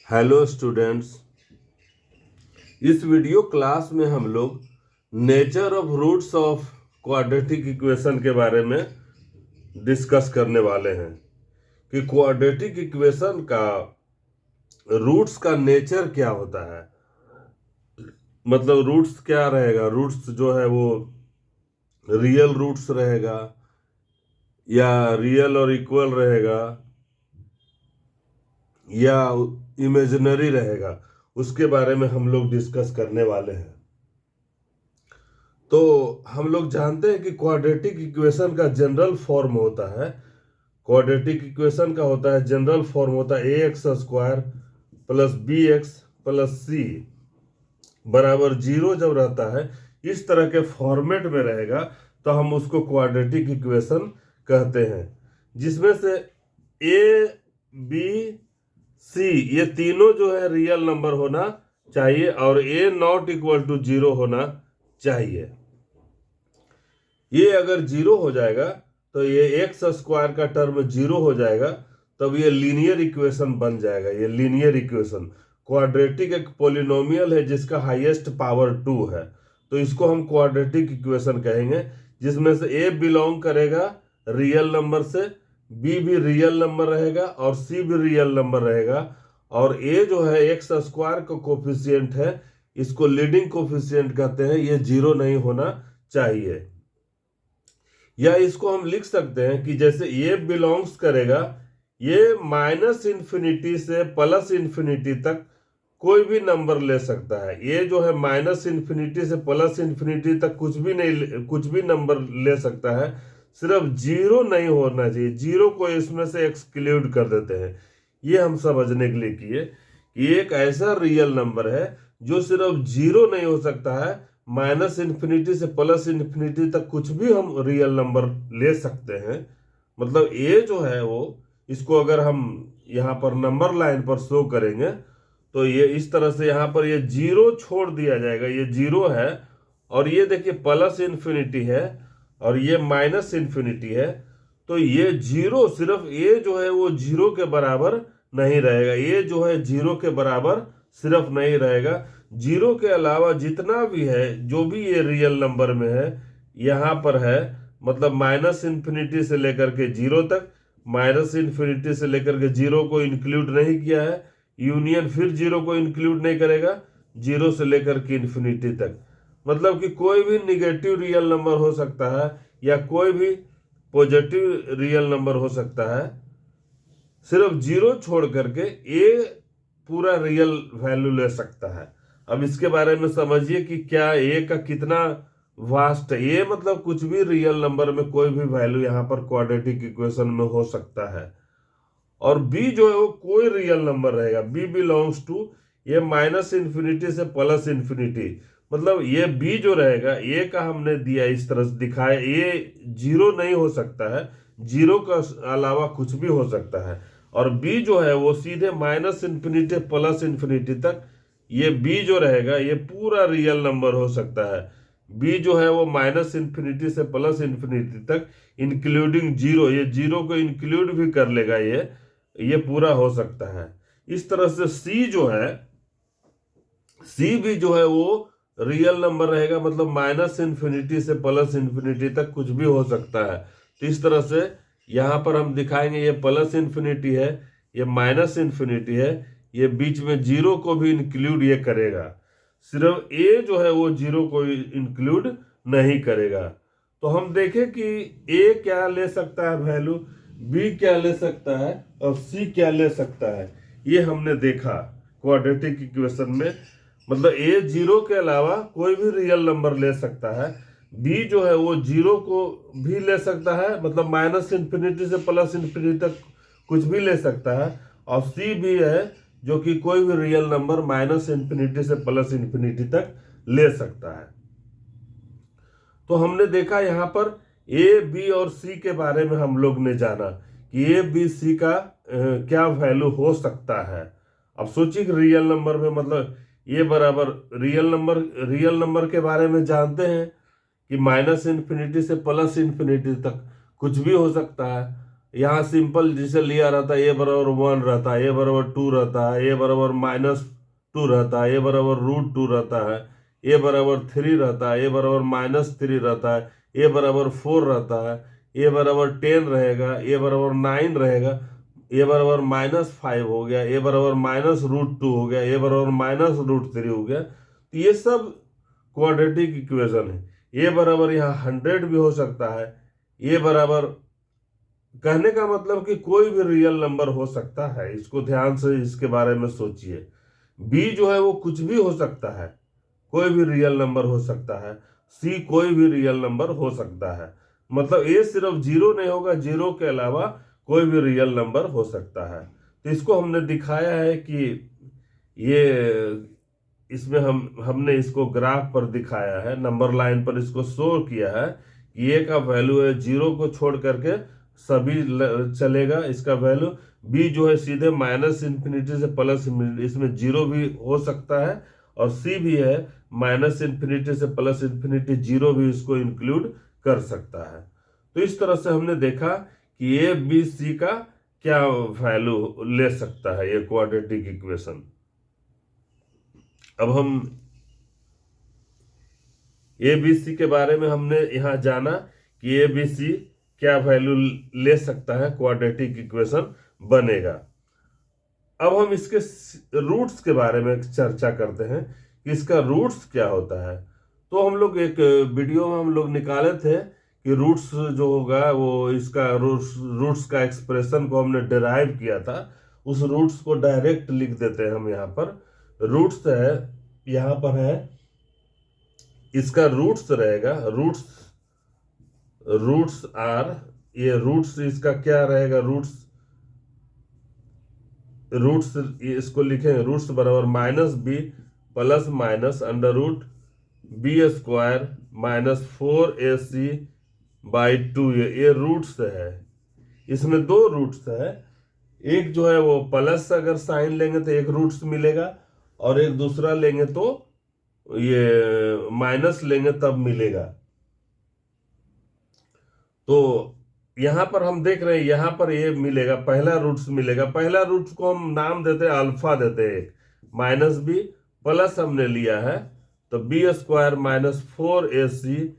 Hello students. इस video class में हम लोग nature of roots of quadratic equation के बारे में डिस्कस करने वाले हैं कि क्वाड्रेटिक इक्वेशन का रूट्स का नेचर क्या होता है। मतलब रूट्स क्या रहेगा, रूट्स जो है वो रियल रूट्स रहेगा या रियल और इक्वल रहेगा या इमेजिनरी रहेगा, उसके बारे में हम लोग डिस्कस करने वाले हैं। तो हम लोग जानते हैं कि क्वाड्रेटिक इक्वेशन का जनरल फॉर्म होता है, क्वाड्रेटिक इक्वेशन का होता है जनरल फॉर्म होता है ax² plus bx plus c बराबर 0 जब रहता है, इस तरह के फॉर्मेट में रहेगा तो हम उसको क्वाड्रेटिक इक्वेशन कहते हैं, जिसमें से a b c ये तीनों जो है रियल नंबर होना चाहिए और a नॉट इक्वल टू 0 होना चाहिए। ये अगर 0 हो जाएगा तो ये x² का टर्म 0 हो जाएगा, तब ये लीनियर इक्वेशन बन जाएगा। ये लीनियर इक्वेशन क्वाड्रेटिक एक पॉलिनोमियल है जिसका हाईएस्ट पावर 2 है, तो इसको हम क्वाड्रेटिक इक्वेशन कहेंगे, जिसमें से a बिलोंग करेगा रियल नंबर से, b भी रियल नंबर रहेगा और c भी रियल नंबर रहेगा, और a जो है x² का कोफिशिएंट है, इसको लीडिंग कोफिशिएंट कहते हैं, ये 0 नहीं होना चाहिए। या इसको हम लिख सकते हैं कि जैसे ये बिलोंग्स करेगा, ये -∞ से +∞ तक कोई भी नंबर ले सकता है। ये जो है -∞ से +∞ तक कुछ भी नंबर ले सकता है, सिर्फ 0 नहीं होना चाहिए। 0 को इसमें से एक्सक्लूड कर देते हैं। ये हम समझने के लिए किए कि एक ऐसा रियल नंबर है जो सिर्फ 0 नहीं हो सकता है, -∞ से +∞ तक कुछ भी हम रियल नंबर ले सकते हैं। मतलब ये जो है वो, इसको अगर हम यहाँ पर नंबर लाइन पर शो करेंगे तो ये इस तरह से यहाँ पर ये 0 छोड़ दिया जाएगा, ये 0 है, और ये देखिए +∞ है और ये -∞ है, तो ये 0 सिर्फ ये जो है वो 0 के बराबर नहीं रहेगा। ये जो है 0 के बराबर सिर्फ नहीं रहेगा, 0 के अलावा जितना भी है, जो भी ये रियल नंबर में है यहाँ पर है, मतलब -∞ से लेकर के 0 तक, -∞ से लेकर के 0 को इंक्लूड नहीं किया है, यूनियन फिर 0 को इंक्लूड नहीं करेगा, 0 से लेकर के इन्फिनिटी तक। मतलब कि कोई भी निगेटिव रियल नंबर हो सकता है या कोई भी पॉजिटिव रियल नंबर हो सकता है, सिर्फ 0 छोड़ करके ए पूरा रियल वैल्यू ले सकता है। अब इसके बारे में समझिए कि क्या ए का कितना वास्ट है। ए मतलब कुछ भी रियल नंबर में कोई भी वैल्यू यहाँ पर क्वाड्रेटिक इक्वेशन में हो सकता है, और b जो है वो कोई रियल नंबर रहेगा। b बिलोंग्स टू ये -∞ से +∞, मतलब ये b जो रहेगा, a का हमने दिया इस तरह से दिखाया, ये 0 नहीं हो सकता है, 0 का अलावा कुछ भी हो सकता है, और b जो है वो सीधे -∞ +∞ तक, ये b जो रहेगा ये पूरा रियल नंबर हो सकता है। b जो है वो -∞ से +∞ तक इंक्लूडिंग 0, ये 0 को इंक्लूड भी कर लेगा, ये पूरा हो सकता है। इस तरह से c जो है, c भी जो है वो रियल नंबर रहेगा, मतलब -∞ से +∞ तक कुछ भी हो सकता है। तो इस तरह से यहाँ पर हम दिखाएंगे, ये +∞ है, ये -∞ है, ये बीच में 0 को भी इंक्लूड ये करेगा, सिर्फ a जो है वो 0 को इंक्लूड नहीं करेगा। तो हम देखें कि a क्या ले सकता है वैल्यू, b क्या ले सकता है और c क्या ले सकता है, ये हमने देखा क्वाड्रेटिक इक्वेशन में। मतलब a 0 के अलावा कोई भी रियल नंबर ले सकता है, b जो है वो 0 को भी ले सकता है, मतलब -∞ से +∞ तक कुछ भी ले सकता है, और c भी है जो कि कोई भी रियल नंबर -∞ से +∞ तक ले सकता है। तो हमने देखा यहाँ पर a, b और c के बारे में हम लोग ने जाना कि a, b, c का क्या वैल्यू हो सकता है। अब सोचिए कि रियल नंबर में, मतलब ये बराबर रियल नंबर के बारे में जानते हैं कि -∞ से +∞ तक कुछ भी हो सकता है। यहाँ सिंपल जिसे लिया रहता है, a बराबर 1 रहता है, a बराबर 2 रहता है, a बराबर -2 रहता है, a बराबर √2 रहता है, a बराबर 3 रहता है, a बराबर -3 रहता है, a बराबर 4 रहता है, a बराबर 10 रहेगा, a बराबर 9 रहेगा, a बराबर -5 हो गया, a बराबर -√2 हो गया, a बराबर -√3 हो गया। तो ये सब क्वाड्रेटिक इक्वेशन है। a बराबर यहाँ 100 भी हो सकता है। a बराबर, कहने का मतलब कि कोई भी रियल नंबर हो सकता है, इसको ध्यान से इसके बारे में सोचिए। बी जो है वो कुछ भी हो सकता है, कोई भी रियल नंबर हो सकता है। सी कोई भी रियल नंबर हो सकता है। मतलब ए सिर्फ जीरो नहीं होगा, जीरो के अलावा कोई भी रियल नंबर हो सकता है। तो इसको हमने दिखाया है कि ये, इसमें हमने इसको ग्राफ पर दिखाया है, नंबर लाइन पर इसको शो किया है कि ए का वैल्यू है, जीरो को छोड़ करके सभी चलेगा इसका वैल्यू। बी जो है सीधे -∞ से +∞, इसमें जीरो भी हो सकता है। और सी भी है -∞ से +∞, जीरो भी इसको इंक्लूड कर सकता है। तो इस तरह से हमने देखा कि ए बी सी का क्या वैल्यू ले सकता है ये क्वाड्रेटिक इक्वेशन। अब हम ए बी सी के बारे में हमने यहाँ जाना कि ए बी सी क्या वैल्यू ले सकता है, क्वाड्रेटिक इक्वेशन बनेगा। अब हम इसके रूट्स के बारे में चर्चा करते हैं कि इसका रूट्स क्या होता है। तो हम लोग एक वीडियो में हम लोग निकाले थे कि रूट्स जो होगा वो इसका रूट्स का एक्सप्रेशन को हमने डिराइव किया था। उस रूट्स को डायरेक्ट लिख देते हैं हम यहाँ पर। रूट्स है, यहाँ पर है, इसका रूट्स रहेगा, रूट्स आर, ये रूट्स इसका क्या रहेगा, रूट्स इसको लिखेंगे, रूट्स बराबर -b plus minus √b² -4ac/2, ये रूट्स है। इसमें दो रूट्स है, एक जो है वो प्लस अगर साइन लेंगे तो एक रूट्स मिलेगा, और एक दूसरा लेंगे तो ये माइनस लेंगे तब मिलेगा। तो यहां पर हम देख रहे हैं, यहां पर ये मिलेगा, पहला रूट्स मिलेगा। पहला रूट्स को हम नाम देते हैं अल्फा देते हैं, -b प्लस हमने लिया है तो b² -4ac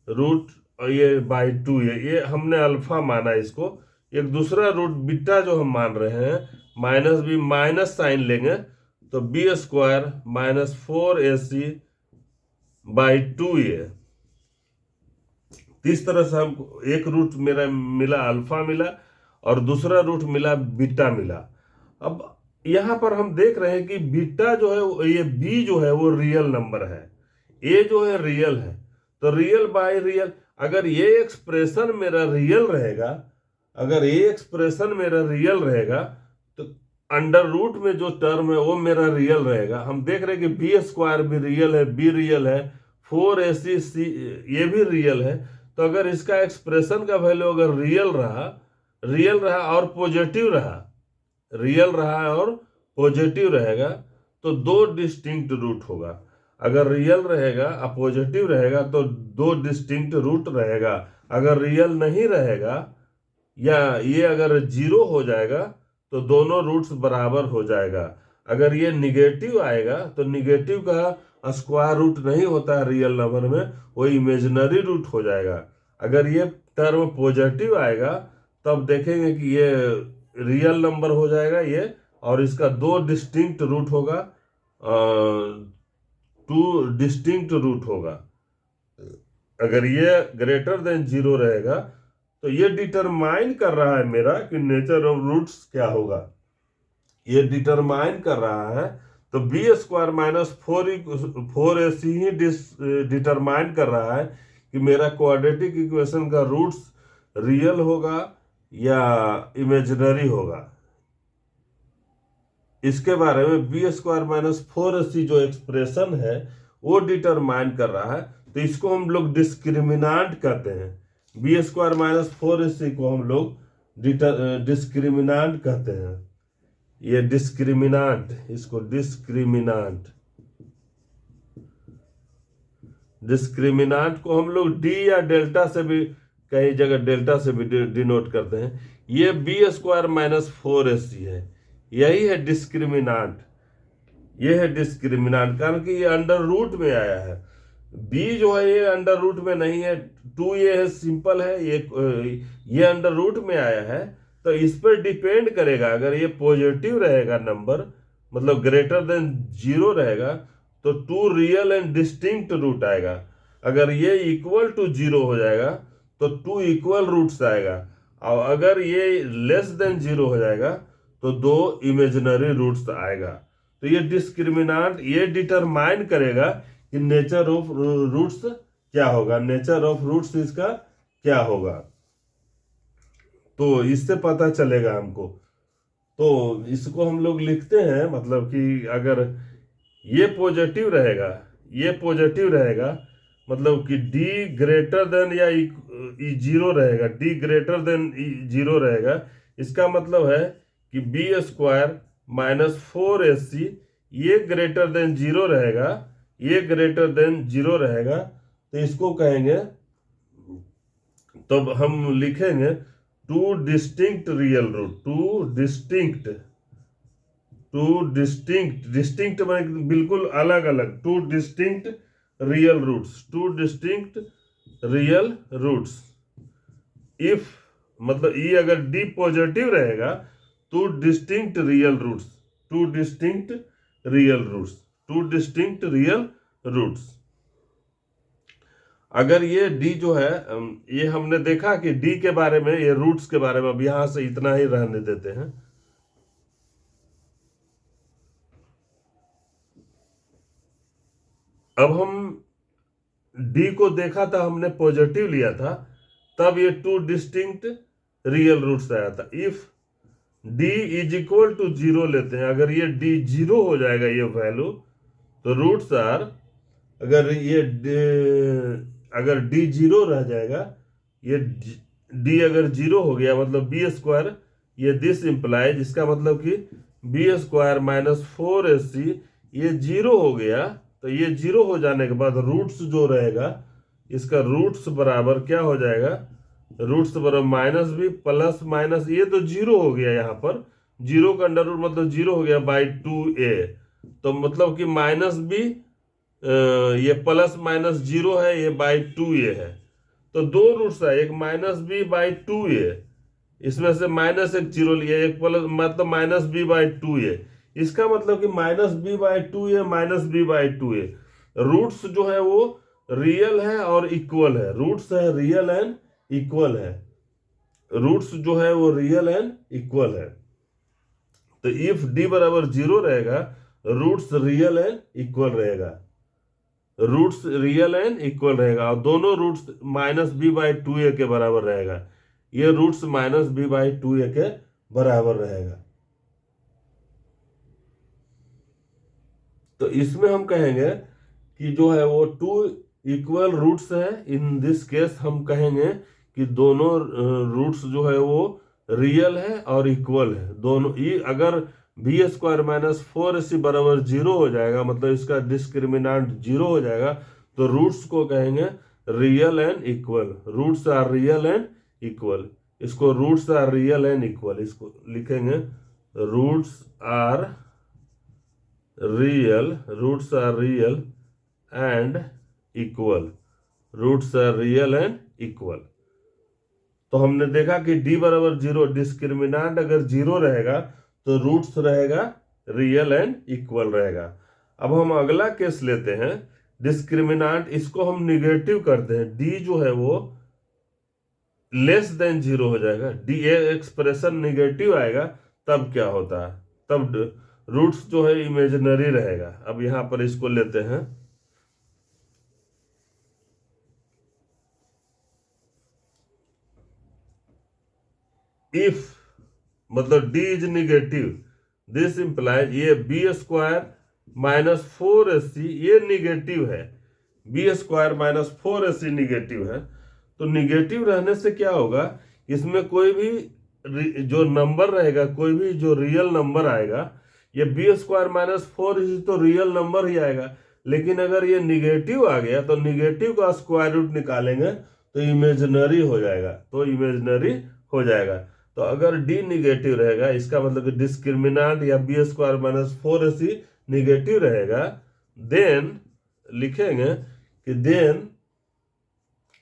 रूट, और ये/2, ये हमने अल्फा माना इसको। एक दूसरा रूट बीटा जो हम मान रहे हैं, -b माइनस साइन लेंगे तो b² -4ac/2, ये इस तरह से हमको एक रूट मेरा मिला, अल्फा मिला, और दूसरा रूट मिला, बीटा मिला। अब यहां पर हम देख रहे हैं कि बीटा जो है, ये बी जो है वो रियल नंबर है, ए जो है रियल है। तो रियल बाय रियल, अगर ये एक्सप्रेशन मेरा रियल रहेगा, अगर ये एक्सप्रेशन मेरा रियल रहेगा तो अंडर रूट में जो टर्म है वो मेरा रियल रहेगा। हम देख रहे हैं कि b² भी रियल है, बी रियल है, 4ac ये भी रियल है। तो अगर इसका एक्सप्रेशन का वैल्यू अगर रियल रहा और पॉजिटिव रहा, रियल रहा और पॉजिटिव रहेगा, तो दो डिस्टिंक्ट रूट होगा। अगर रियल रहेगा और पॉजिटिव रहेगा तो दो डिस्टिंक्ट रूट रहेगा। अगर रियल नहीं रहेगा या ये अगर जीरो हो जाएगा तो दोनों रूट्स बराबर हो जाएगा। अगर ये निगेटिव आएगा तो निगेटिव का स्क्वायर रूट नहीं होता है रियल नंबर में, वो इमेजिनरी रूट हो जाएगा। अगर ये टर्म पॉजिटिव आएगा तब देखेंगे कि ये रियल नंबर हो जाएगा ये, और इसका दो डिस्टिंक्ट रूट होगा, 2 डिस्टिंक्ट रूट होगा। अगर ये ग्रेटर देन 0 रहेगा तो ये डिटरमाइन कर रहा है मेरा कि नेचर ऑफ रूट्स क्या होगा, ये डिटरमाइन कर रहा है। तो b² -4ac ही डिटरमाइन कर रहा है कि मेरा क्वाड्रेटिक इक्वेशन का रूट्स रियल होगा या इमेजिनरी होगा। इसके बारे में b² -4ac जो एक्सप्रेशन है वो डिटरमाइन कर रहा है। तो इसको हम लोग डिस्क्रिमिनांट कहते हैं, b² -4ac को हम लोग डिस्क्रिमिनांट कहते हैं। ये डिस्क्रिमिनांट, इसको डिस्क्रिमिनांट को हम लोग डी या डेल्टा से भी, कई जगह डेल्टा से भी डिनोट करते हैं ये बी स्क्वायर माइनस 4ac है, यही है डिस्क्रिमिनांट, ये है डिस्क्रिमिनांट, कारण कि ये अंडर रूट में आया है। बी जो है ये अंडर रूट में नहीं है, 2a है, सिंपल है, ये अंडर रूट में आया है, तो इस पर डिपेंड करेगा। अगर ये पॉजिटिव रहेगा नंबर, मतलब ग्रेटर देन 0 रहेगा, तो 2 रियल एंड डिस्टिंक्ट रूट आएगा। अगर ये इक्वल टू 0 हो जाएगा तो 2 इक्वल रूट्स आएगा, और अगर ये लेस देन 0 हो जाएगा तो 2 इमेजिनरी रूट्स आएगा। तो ये डिस्क्रिमिनांट ये डिटरमाइन करेगा कि नेचर ऑफ रूट्स क्या होगा, नेचर ऑफ रूट्स इसका क्या होगा, तो इससे पता चलेगा हमको। तो इसको हम लोग लिखते हैं, मतलब कि अगर ये पॉजिटिव रहेगा, ये पॉजिटिव रहेगा, मतलब कि d ग्रेटर देन या 0 रहेगा, d ग्रेटर देन 0 रहेगा, इसका मतलब है कि बी स्क्वायर माइनस 4ac ये ग्रेटर देन 0 रहेगा, ये ग्रेटर देन 0 रहेगा, तो इसको कहेंगे, तब हम लिखेंगे two distinct real root, distinct माने बिल्कुल अलग अलग, two distinct real roots, if मतलब ई अगर डी पॉजिटिव रहेगा तो डिस्टिंक्ट रियल रूट्स। अगर ये डी जो है, ये हमने देखा कि डी के बारे में, ये रूट्स के बारे में, अब यहां से इतना ही रहने देते हैं। अब हम डी को देखा था, हमने पॉजिटिव लिया था, तब ये 2 डिस्टिंक्ट रियल रूट्स आया था। If D is equal to 0 लेते हैं, अगर ये डी 0 हो जाएगा ये वैल्यू, तो रूट्स आर, अगर डी 0 रह जाएगा, ये डी अगर 0 हो गया, मतलब बी स्क्वायर, ये दिस इंप्लाइज, इसका मतलब कि बी स्क्वायर माइनस 4ac ये 0 हो गया, तो ये 0 हो जाने के बाद रूट्स जो रहेगा, इसका रूट्स बराबर क्या हो जाएगा, रूट्स बराबर माइनस बी प्लस माइनस, ये तो 0 हो गया, यहाँ पर 0 का अंडर रूट मतलब 0 हो गया बाई 2a, तो मतलब कि माइनस बी, ये प्लस माइनस 0 है, ये बाई 2a है, तो 2 रूट्स है, एक माइनस बी बाई 2a, इसमें से माइनस एक 0 लिया, एक प्लस, मतलब माइनस बी बाई 2a, इसका मतलब कि minus B by 2a minus B by 2a। Roots जो है वो रियल है और इक्वल है, रूट्स है रियल एंड इक्वल है, रूट्स जो है वो रियल एंड इक्वल है। तो इफ डी बराबर 0 रहेगा, रूट्स रियल एंड इक्वल रहेगा, रूट्स रियल एंड इक्वल रहेगा, और दोनों roots minus B by 2a के बराबर रहेगा, ये roots minus B by 2a के बराबर रहेगा। तो इसमें हम कहेंगे कि जो है वो 2 इक्वल रूट्स है, इन दिस केस हम कहेंगे कि दोनों रूट्स जो है वो रियल है और इक्वल है, दोनों ही। अगर बी स्क्वायर माइनस 4ac बराबर 0 हो जाएगा, मतलब इसका डिस्क्रिमिनांट 0 हो जाएगा, तो रूट्स को कहेंगे real and equal, roots are real and equal, इसको roots are real and equal, इसको लिखेंगे roots are real and equal, roots are real and equal. तो हमने देखा कि d बराबर 0, डिस्क्रिमिनांट अगर 0 रहेगा तो रूट्स रहेगा रियल एंड इक्वल रहेगा। अब हम अगला केस लेते हैं, डिस्क्रिमिनांट, इसको हम निगेटिव करते हैं, d जो है वो लेस देन 0 हो जाएगा, डी एक्सप्रेशन निगेटिव आएगा, तब क्या होता है, तब रूट्स जो है इमेजिनरी रहेगा। अब यहां पर इसको लेते हैं, इफ मतलब d is negative, this implies, ये बी स्क्वायर माइनस 4ac ये निगेटिव है, B square minus 4ac negative है, तो निगेटिव रहने से क्या होगा, इसमें कोई भी जो नंबर रहेगा, कोई भी जो रियल नंबर आएगा, ये बी स्क्वायर माइनस 4ac तो रियल नंबर ही आएगा, लेकिन अगर ये निगेटिव आ गया तो निगेटिव का स्क्वायर रूट निकालेंगे तो इमेजिनरी हो जाएगा, तो अगर डी निगेटिव रहेगा, इसका मतलब कि डिस्क्रिमिनांट या B square minus 4ac negative रहेगा, देन लिखेंगे कि then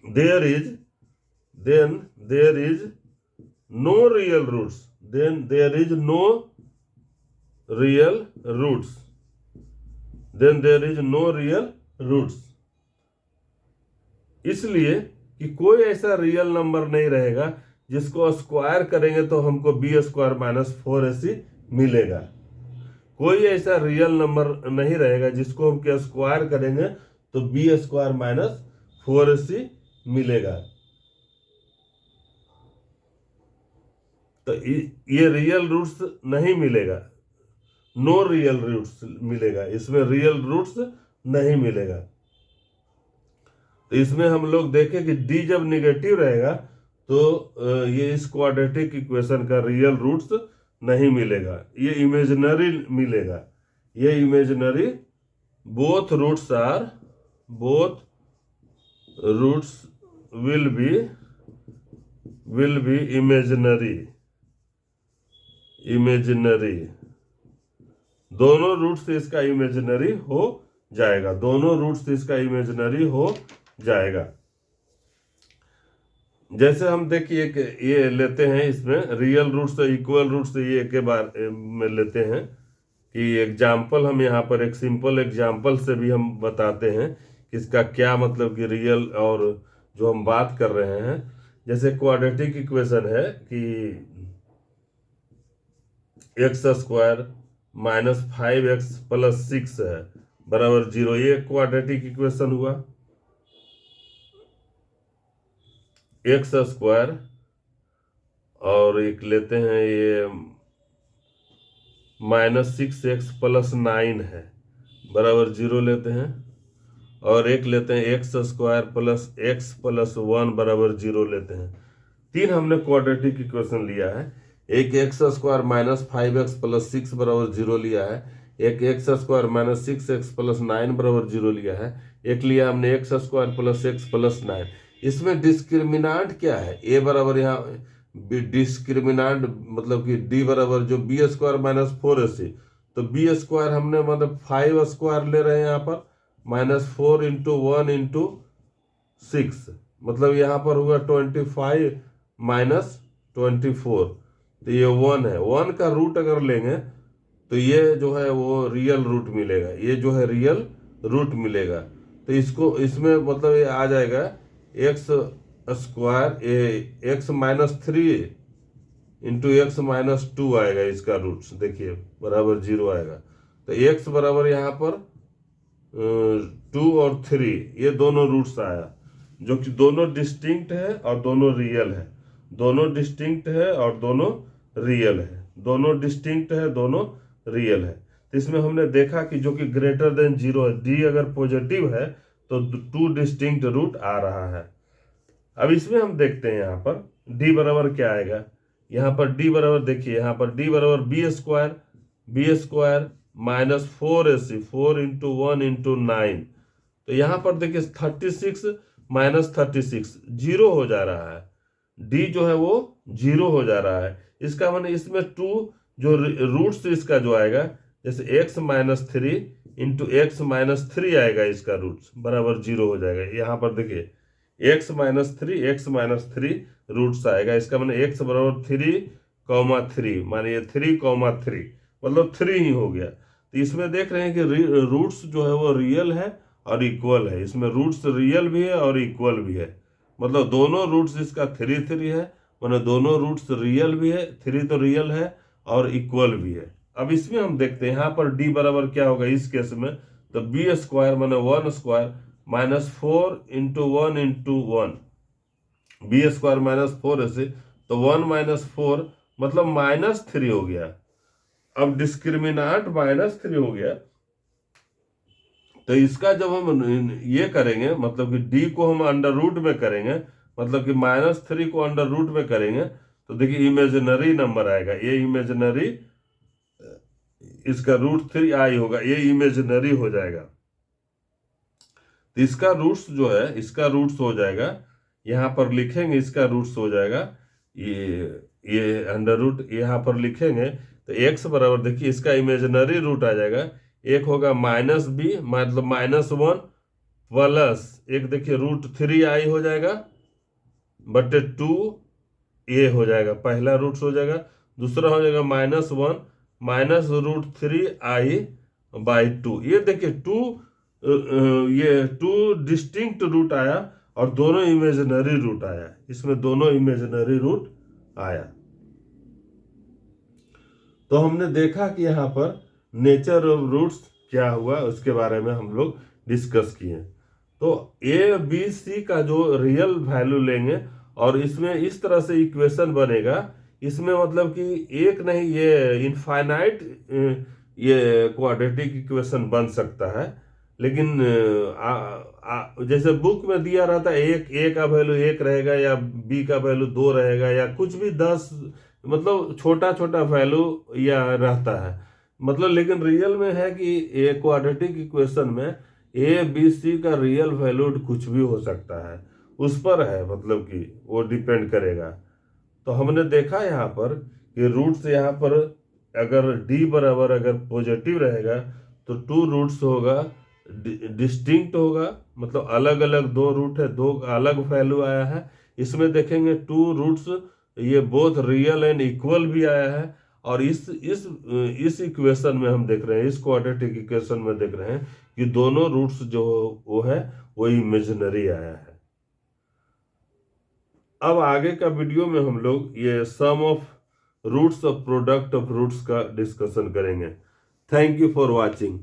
there is no real roots, then there is no real roots, then there is no real roots. इसलिए कि कोई ऐसा रियल नंबर नहीं रहेगा जिसको स्क्वायर करेंगे तो हमको बी स्क्वायर माइनस 4ac मिलेगा। कोई ऐसा रियल नंबर नहीं रहेगा जिसको हम क्या स्क्वायर करेंगे तो बी स्क्वायर माइनस 4ac मिलेगा। तो ये रियल रूट्स नहीं मिलेगा, नो रियल रूट्स मिलेगा, इसमें रियल रूट्स नहीं मिलेगा। तो इसमें हम लोग देखें कि डी जब निगेटिव रहेगा तो ये इस क्वाड्रेटिक इक्वेशन का रियल रूट्स नहीं मिलेगा, ये इमेजिनरी मिलेगा। ये imaginary, both roots will be imaginary, दोनों रूट्स इसका इमेजिनरी हो जाएगा, दोनों रूट्स इसका इमेजिनरी हो जाएगा। जैसे हम देखिए कि ये लेते हैं, इसमें रियल रूट्स इक्वल रूट्स ये के बारे में लेते हैं कि एग्जाम्पल हम यहाँ पर एक सिंपल एग्जाम्पल से भी हम बताते हैं कि इसका क्या मतलब कि रियल और जो हम बात कर रहे हैं। जैसे क्वाड्रेटिक इक्वेशन है कि x square minus 5x plus 6 है बराबर 0, ये क्वाड्रेटिक इक्वेशन हुआ। एक्स स्क्वायर और एक लेते हैं ये माइनस 6x प्लस 9 है बराबर 0 लेते हैं, और एक लेते हैं x square plus x plus 1 बराबर 0 लेते हैं। तीन हमने क्वाड्रेटिक इक्वेशन लिया है, एक x square minus 5x plus 6 बराबर 0 लिया है, एक x square minus 6x plus 9 बराबर 0 लिया है, एक लिया हमने x square plus x plus 9। इसमें डिस्क्रिमिनांट क्या है, ए बराबर यहाँ डिस्क्रिमिनांट मतलब कि डी बराबर जो बी स्क्वायर माइनस 4ac, तो बी स्क्वायर हमने मतलब 5 स्क्वायर ले रहे हैं यहाँ पर, माइनस 4 इंटू 1 इंटू 6, मतलब यहाँ पर हुआ 25 माइनस 24, तो ये 1 है। 1 का रूट अगर लेंगे तो ये जो है वो रियल रूट मिलेगा, ये जो है रियल रूट मिलेगा। तो इसको इसमें मतलब ये आ जाएगा x square x minus 3 into x minus 2 आएगा इसका रूट्स, देखिए बराबर 0 आएगा। तो एक्स बराबर यहाँ पर 2 और 3 ये दोनों रूट्स आया, जो कि दोनों डिस्टिंक्ट है और दोनों रियल है, दोनों डिस्टिंक्ट है और दोनों रियल है, दोनों डिस्टिंक्ट है दोनों रियल है। तो इसमें हमने देखा कि जो कि ग्रेटर देन 0 है, डी अगर पॉजिटिव है तो 2 डिस्टिंक्ट रूट आ रहा है। अब इसमें हम देखते हैं यहाँ पर डी बराबर क्या आएगा, यहाँ पर डी बराबर देखिए, यहाँ पर डी बराबर B square minus 4ac 4 into 1 into 9, तो यहाँ पर देखिए 36 माइनस 36 0 हो जा रहा है, डी जो है वो 0 हो जा रहा है। इसका मतलब इसमें 2 जो रूट्स इसका जो आएगा, जैसे x minus 3 into x minus 3 आएगा, इसका रूट्स बराबर 0 हो जाएगा। यहाँ पर देखिए x माइनस 3 रूट्स आएगा, इसका मतलब x बराबर 3,3 मानिए 3,3 मतलब 3 ही हो गया। तो इसमें देख रहे हैं कि रूट्स जो है वो रियल है और इक्वल है, इसमें रूट्स रियल भी है और इक्वल भी है, मतलब दोनों रूट्स इसका 3 है, मतलब दोनों रूट्स रियल भी है, 3 तो रियल है और इक्वल भी है। अब इसमें हम देखते हैं यहाँ पर डी बराबर क्या होगा इस केस में, तो बी स्क्वायर माने 1 square minus 4 into 1 into 1, B square minus 4 ऐसे, तो 1 माइनस 4 मतलब माइनस 3 हो गया। अब डिस्क्रिमिनांट माइनस 3 हो गया, तो इसका जब हम ये करेंगे मतलब कि डी को हम अंडर रूट में करेंगे, मतलब कि माइनस 3 को अंडर रूट में करेंगे, तो देखिए इमेजिनरी नंबर आएगा, ये इमेजिनरी, इसका रूट 3i होगा, ये इमेजिनरी हो जाएगा। तो इसका रूट्स जो है, इसका रूट्स हो जाएगा, यहाँ पर लिखेंगे इसका रूट्स हो जाएगा ये ये अंडर रूट यहाँ पर लिखेंगे तो x बराबर, देखिए इसका इमेजिनरी रूट आ जाएगा, एक होगा -b मतलब -1 प्लस एक, देखिए √3i हो जाएगा बटे 2 ये हो जाएगा, पहला रूट हो जाएगा। दूसरा हो जाएगा -1 माइनस √3i/2। ये देखिए ये 2 डिस्टिंक्ट रूट आया और दोनों इमेजिनरी रूट आया, इसमें दोनों इमेजिनरी रूट आया। तो हमने देखा कि यहाँ पर नेचर ऑफ रूट्स क्या हुआ, उसके बारे में हम लोग डिस्कस किए। तो ए बी सी का जो रियल वैल्यू लेंगे और इसमें इस तरह से इक्वेशन बनेगा, इसमें मतलब कि एक नहीं, ये इनफाइनाइट ये क्वाड्रेटिक इक्वेशन बन सकता है। लेकिन जैसे बुक में दिया रहता है ए का वैल्यू 1 रहेगा या बी का वैल्यू 2 रहेगा या कुछ भी 10, मतलब छोटा छोटा वैल्यू या रहता है, मतलब लेकिन रियल में है कि ए क्वाड्रेटिक इक्वेशन में ए बी सी का रियल वैल्यू कुछ भी हो सकता है, उस पर है, मतलब कि वो डिपेंड करेगा। तो हमने देखा यहाँ पर कि रूट्स यहाँ पर अगर डी बराबर अगर पॉजिटिव रहेगा तो 2 रूट्स होगा, डिस्टिंक्ट होगा, मतलब अलग अलग 2 रूट है, 2 अलग वैल्यू आया है। इसमें देखेंगे 2 रूट्स ये बोथ रियल एंड इक्वल भी आया है। और इस इक्वेशन में हम देख रहे हैं, इस क्वाड्रेटिक इक्वेशन में देख रहे हैं कि दोनों रूट्स जो वो है वो इमेजिनरी आया है। अब आगे का वीडियो में हम लोग ये sum of roots of product of roots का डिस्कशन करेंगे। Thank you for watching.